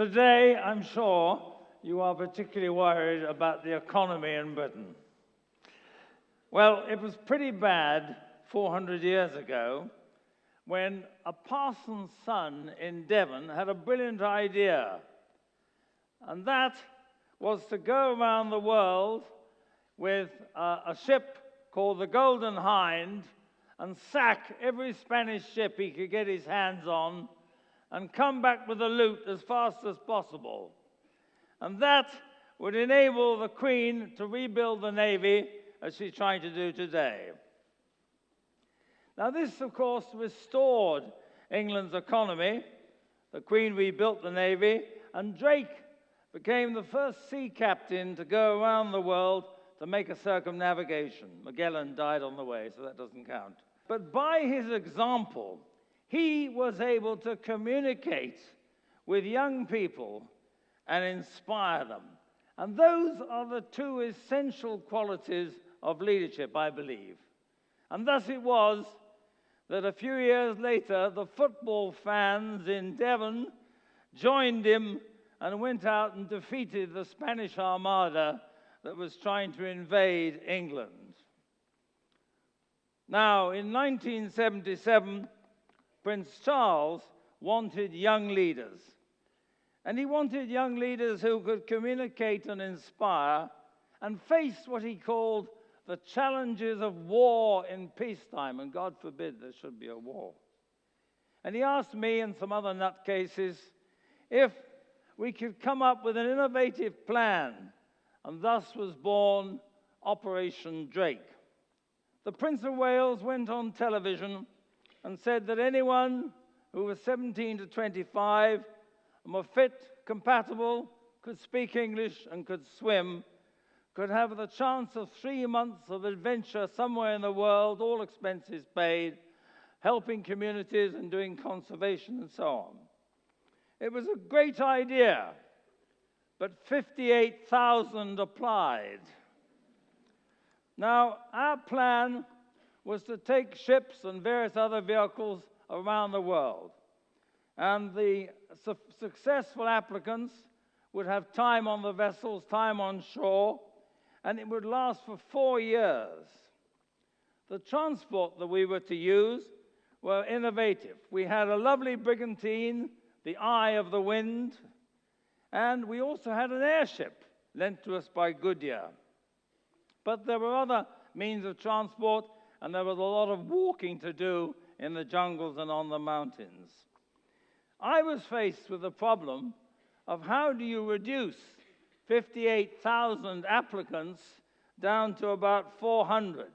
Today, I'm sure you are particularly worried about the economy in Britain. Well, it was pretty bad 400 years ago when a parson's son in Devon had a brilliant idea, and that was to go around the world with a ship called the Golden Hind and sack every Spanish ship he could get his hands on and come back with the loot as fast as possible. And that would enable the Queen to rebuild the Navy as she's trying to do today. Now this, of course, restored England's economy. The Queen rebuilt the Navy, and Drake became the first sea captain to go around the world to make a circumnavigation. Magellan died on the way, so that doesn't count. But by his example, he was able to communicate with young people and inspire them. And those are the two essential qualities of leadership, I believe. And thus it was that a few years later, the football fans in Devon joined him and went out and defeated the Spanish Armada that was trying to invade England. Now, in 1977, Prince Charles wanted young leaders. And he wanted young leaders who could communicate and inspire and face what he called the challenges of war in peacetime. And God forbid there should be a war. And he asked me and some other nutcases if we could come up with an innovative plan. And thus was born Operation Drake. The Prince of Wales went on television and said that anyone who was 17 to 25 and were fit, compatible, could speak English and could swim, could have the chance of 3 months of adventure somewhere in the world, all expenses paid, helping communities and doing conservation and so on. It was a great idea, but 58,000 applied. Now, our plan was to take ships and various other vehicles around the world. And the successful applicants would have time on the vessels, time on shore, and it would last for 4 years. The transport that we were to use were innovative. We had a lovely brigantine, the Eye of the Wind, and we also had an airship lent to us by Goodyear. But there were other means of transport, and there was a lot of walking to do in the jungles and on the mountains. I was faced with the problem of how do you reduce 58,000 applicants down to about 400.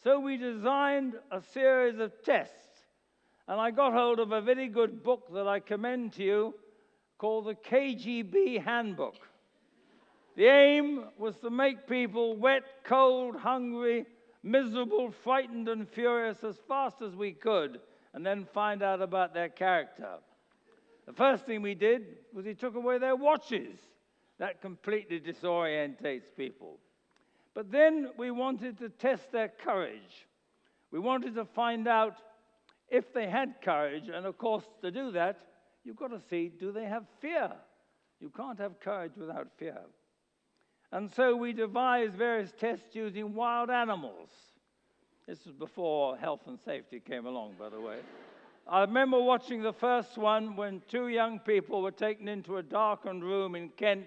So we designed a series of tests, and I got hold of a very good book that I commend to you called the KGB Handbook. The aim was to make people wet, cold, hungry, miserable, frightened, and furious as fast as we could, and then find out about their character. The first thing we did was we took away their watches. That completely disorientates people. But then we wanted to test their courage. We wanted to find out if they had courage, and of course, to do that, you've got to see, do they have fear? You can't have courage without fear. And so we devised various tests using wild animals. This was before health and safety came along, by the way. I remember watching the first one when 2 young people were taken into a darkened room in Kent,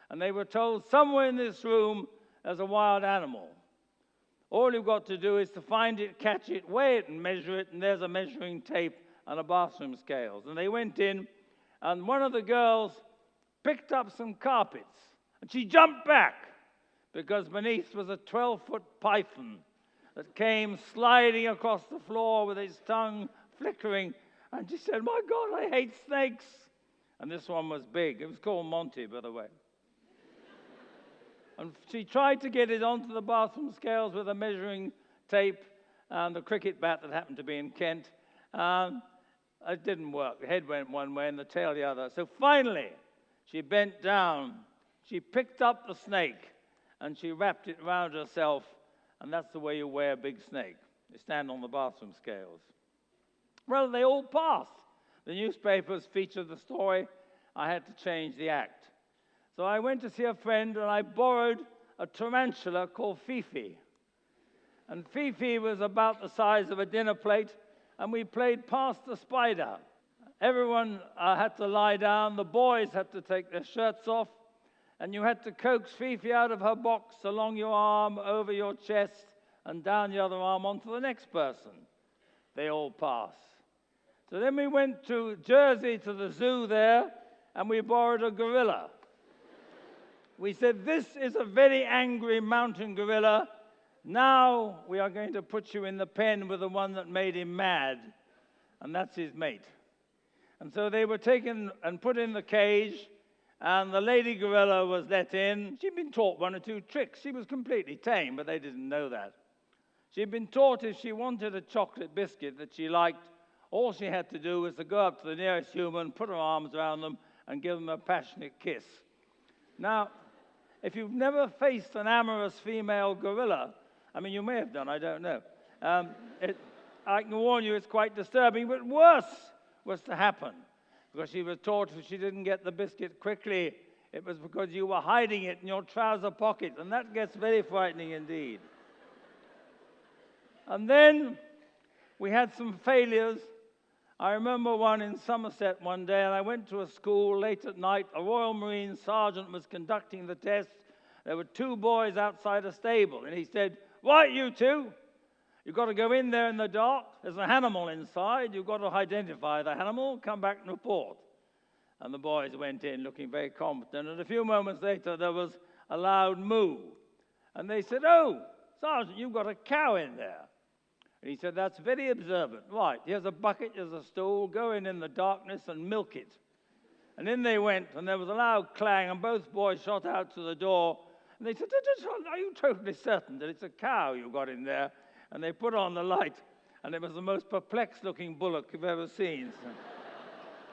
and they were told, somewhere in this room there's a wild animal. All you've got to do is to find it, catch it, weigh it, and measure it, and there's a measuring tape and a bathroom scales. And they went in, and one of the girls picked up some carpets, and she jumped back because beneath was a 12-foot python that came sliding across the floor with its tongue flickering. And she said, my God, I hate snakes. And this one was big. It was called Monty, by the way. And she tried to get it onto the bathroom scales with a measuring tape and a cricket bat that happened to be in Kent. It didn't work. The head went one way and the tail the other. So finally, she bent down. She picked up the snake and she wrapped it around herself. And that's the way you weigh a big snake. You stand on the bathroom scales. Well, they all passed. The newspapers featured the story, I had to change the act. So I went to see a friend, and I borrowed a tarantula called Fifi. And Fifi was about the size of a dinner plate, and we played Past the Spider. Everyone had to lie down. The boys had to take their shirts off, and you had to coax Fifi out of her box along your arm, over your chest, and down the other arm onto the next person. They all pass. So then we went to Jersey to the zoo there, and we borrowed a gorilla. We said, this is a very angry mountain gorilla. Now we are going to put you in the pen with the one that made him mad, and that's his mate. And so they were taken and put in the cage, and the lady gorilla was let in. She'd been taught one or two tricks. She was completely tame, but they didn't know that. She'd been taught if she wanted a chocolate biscuit that she liked, all she had to do was to go up to the nearest human, put her arms around them, and give them a passionate kiss. Now, if you've never faced an amorous female gorilla, I mean, you may have done, I don't know. I can warn you, it's quite disturbing, but worse was to happen, because she was taught if she didn't get the biscuit quickly, it was because you were hiding it in your trouser pocket, and that gets very frightening indeed. And then we had some failures. I remember one in Somerset one day, and I went to a school late at night. A Royal Marine sergeant was conducting the test. There were two boys outside a stable, and he said, "Right, you two, you've got to go in there in the dark. There's an animal inside. You've got to identify the animal, come back and report." And the boys went in looking very confident, and a few moments later there was a loud moo. And they said, "Oh, Sergeant, you've got a cow in there." And he said, "That's very observant. Right, here's a bucket, here's a stool, go in the darkness and milk it." And in they went, and there was a loud clang, and both boys shot out to the door. And they said, "Are you totally certain that it's a cow you've got in there?" And they put on the light, and it was the most perplexed-looking bullock you've ever seen.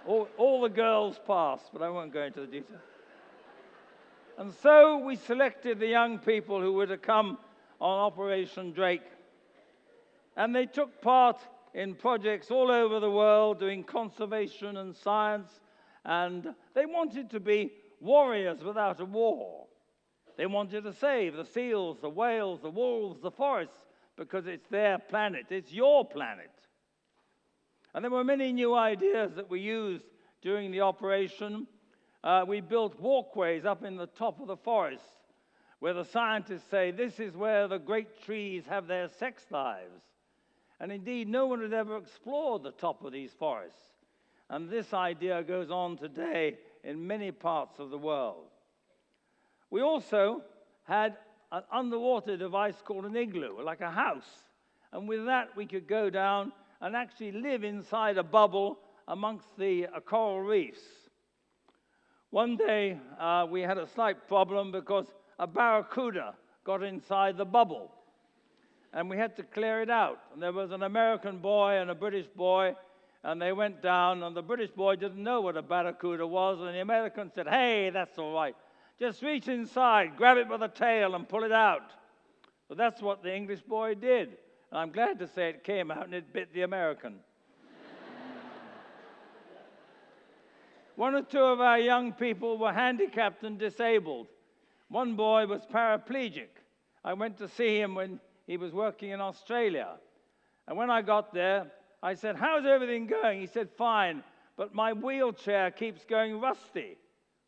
So all the girls passed, but I won't go into the detail. And so we selected the young people who were to come on Operation Drake. And they took part in projects all over the world doing conservation and science, and they wanted to be warriors without a war. They wanted to save the seals, the whales, the wolves, the forests, because it's their planet, it's your planet. And there were many new ideas that we used during the operation. We built walkways up in the top of the forest, where the scientists say this is where the great trees have their sex lives. And indeed, no one had ever explored the top of these forests. And this idea goes on today in many parts of the world. We also had an underwater device called an igloo, like a house. And with that, we could go down and actually live inside a bubble amongst the coral reefs. One day, we had a slight problem because a barracuda got inside the bubble. And we had to clear it out. And there was an American boy and a British boy, and they went down, and the British boy didn't know what a barracuda was, and the American said, "Hey, that's all right. Just reach inside, grab it by the tail, and pull it out." But that's what the English boy did. And I'm glad to say it came out and it bit the American. One or two of our young people were handicapped and disabled. One boy was paraplegic. I went to see him when he was working in Australia. And when I got there, I said, "How's everything going?" He said, "Fine, but my wheelchair keeps going rusty."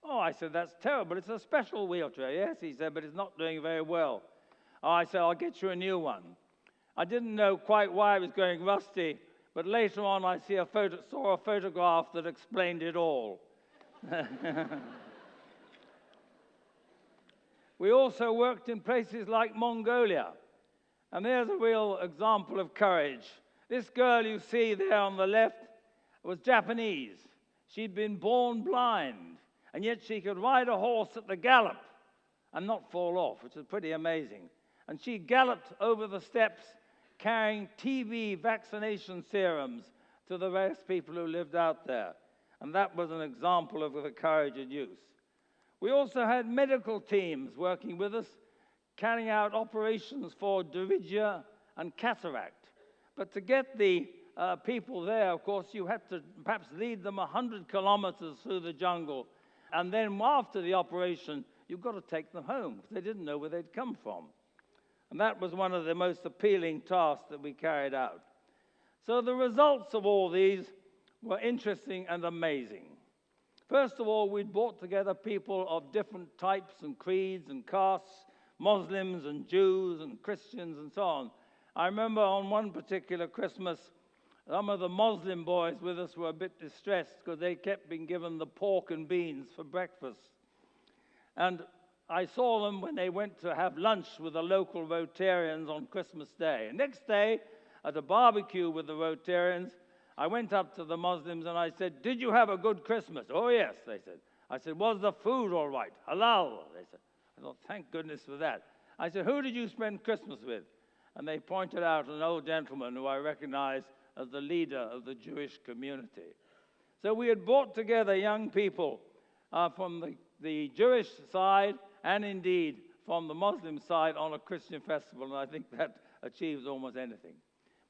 "Oh," I said, "that's terrible. It's a special wheelchair." "Yes," he said, "but it's not doing very well." "Oh," I said, "I'll get you a new one." I didn't know quite why it was going rusty, but later on I saw a photograph that explained it all. We also worked in places like Mongolia, and there's a real example of courage. This girl you see there on the left was Japanese. She'd been born blind, and yet she could ride a horse at the gallop and not fall off, which is pretty amazing. And she galloped over the steppes carrying TB vaccination serums to the various people who lived out there. And that was an example of the courage in use. We also had medical teams working with us, carrying out operations for pterygia and cataract. But to get the people there, of course, you had to perhaps lead them 100 kilometers through the jungle. And then after the operation, you've got to take them home because they didn't know where they'd come from. And that was one of the most appealing tasks that we carried out. So the results of all these were interesting and amazing. First of all, we'd brought together people of different types and creeds and castes, Muslims and Jews and Christians and so on. I remember on one particular Christmas, some of the Muslim boys with us were a bit distressed because they kept being given the pork and beans for breakfast. And I saw them when they went to have lunch with the local Rotarians on Christmas Day. And next day, at a barbecue with the Rotarians, I went up to the Muslims and I said, "Did you have a good Christmas?" "Oh, yes," they said. I said, "Was the food all right? Halal?" They said. I thought, thank goodness for that. I said, "Who did you spend Christmas with?" And they pointed out an old gentleman who I recognized as the leader of the Jewish community. So we had brought together young people from the Jewish side and indeed from the Muslim side on a Christian festival, and I think that achieves almost anything.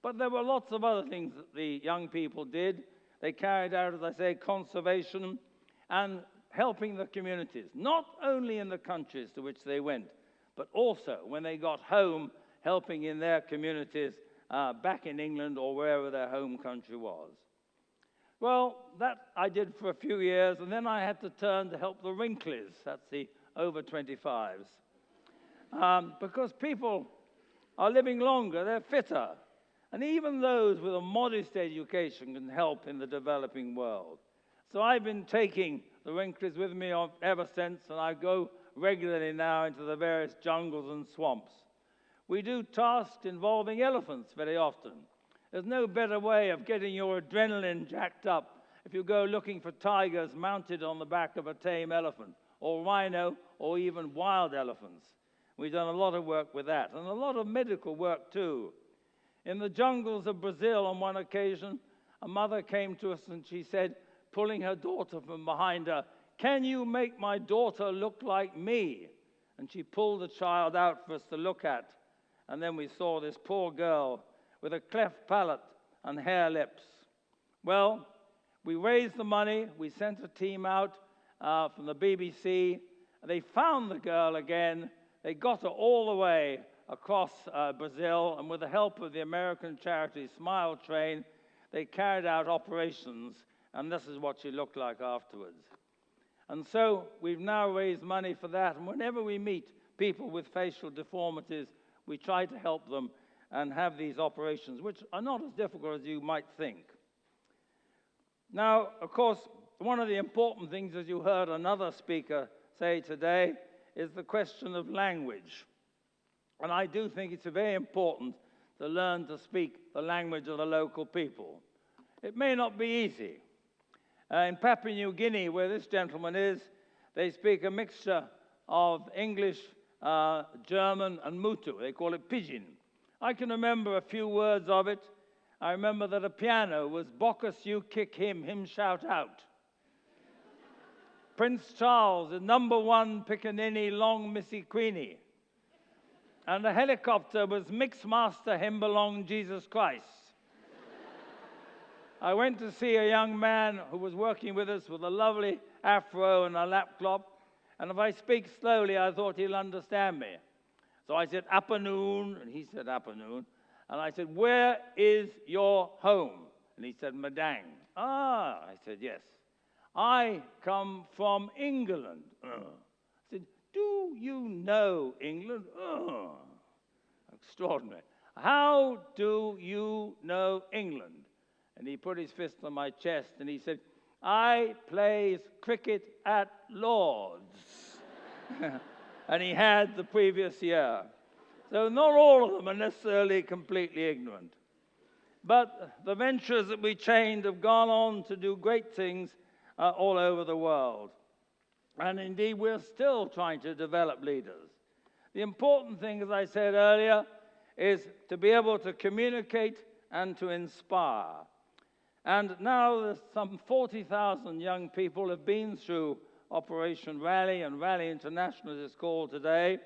But there were lots of other things that the young people did. They carried out, as I say, conservation and helping the communities, not only in the countries to which they went, but also when they got home, helping in their communities back in England or wherever their home country was. Well, that I did for a few years, and then I had to turn to help the wrinklies, that's the over 25s, because people are living longer, they're fitter. And even those with a modest education can help in the developing world. So I've been taking the wrinklies with me ever since, and I go regularly now into the various jungles and swamps. We do tasks involving elephants very often. There's no better way of getting your adrenaline jacked up if you go looking for tigers mounted on the back of a tame elephant, or rhino, or even wild elephants. We've done a lot of work with that, and a lot of medical work too. In the jungles of Brazil, on one occasion, a mother came to us and she said, pulling her daughter from behind her, "Can you make my daughter look like me?" And she pulled the child out for us to look at. And then we saw this poor girl with a cleft palate and hair lips. Well, we raised the money. We sent a team out from the BBC. They found the girl again. They got her all the way across Brazil, and with the help of the American charity Smile Train, they carried out operations, and this is what she looked like afterwards. And so we've now raised money for that, and whenever we meet people with facial deformities, we try to help them and have these operations, which are not as difficult as you might think. Now, of course, one of the important things, as you heard another speaker say today, is the question of language. And I do think it's very important to learn to speak the language of the local people. It may not be easy. In Papua New Guinea, where this gentleman is, they speak a mixture of English, German, and Mutu. They call it pidgin. I can remember a few words of it. I remember that a piano was "Bockus, you kick him shout out." Prince Charles is #1 Pickaninny Long Missy Queenie. And the helicopter was "Mixmaster him belong Jesus Christ." I went to see a young man who was working with us with a lovely afro and a laptop, and if I speak slowly, I thought he'll understand me. So I said, "Afternoon," and he said, "Afternoon." And I said, "Where is your home?" And he said, "Madang." "Ah," I said, "Yes. I come from England." I said, "Do you know England?" "Oh, extraordinary. How do you know England?" And he put his fist on my chest and he said, "I plays cricket at Lord's." And he had the previous year. So not all of them are necessarily completely ignorant. But the ventures that we trained have gone on to do great things all over the world. And indeed, we're still trying to develop leaders. The important thing, as I said earlier, is to be able to communicate and to inspire. And now there's some 40,000 young people have been through Operation Raleigh, and Raleigh International as it's called today.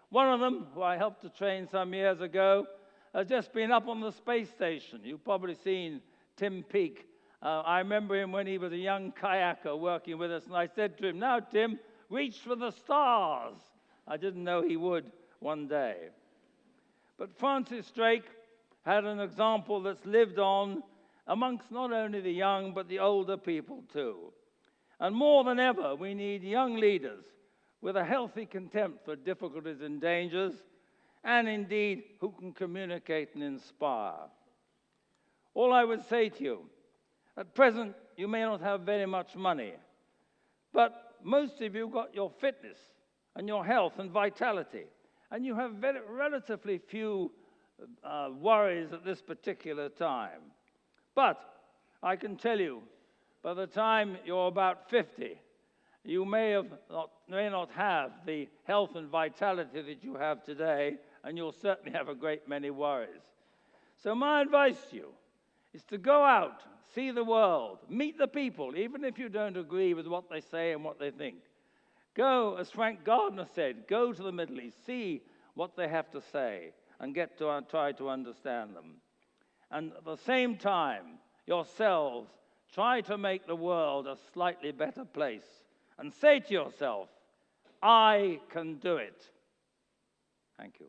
One of them, who I helped to train some years ago, has just been up on the space station. You've probably seen Tim Peake. I remember him when he was a young kayaker working with us, and I said to him, "Now, Tim, reach for the stars." I didn't know he would one day. But Francis Drake had an example that's lived on amongst not only the young, but the older people too. And more than ever, we need young leaders with a healthy contempt for difficulties and dangers, and indeed, who can communicate and inspire. All I would say to you, at present, you may not have very much money, but most of you got your fitness and your health and vitality, and you have relatively few worries at this particular time. But I can tell you, by the time you're about 50, you may not have the health and vitality that you have today, and you'll certainly have a great many worries. So my advice to you is to go out, see the world, meet the people, even if you don't agree with what they say and what they think. Go, as Frank Gardner said, go to the Middle East, see what they have to say, and try to understand them. And at the same time, yourselves, try to make the world a slightly better place. And say to yourself, I can do it. Thank you.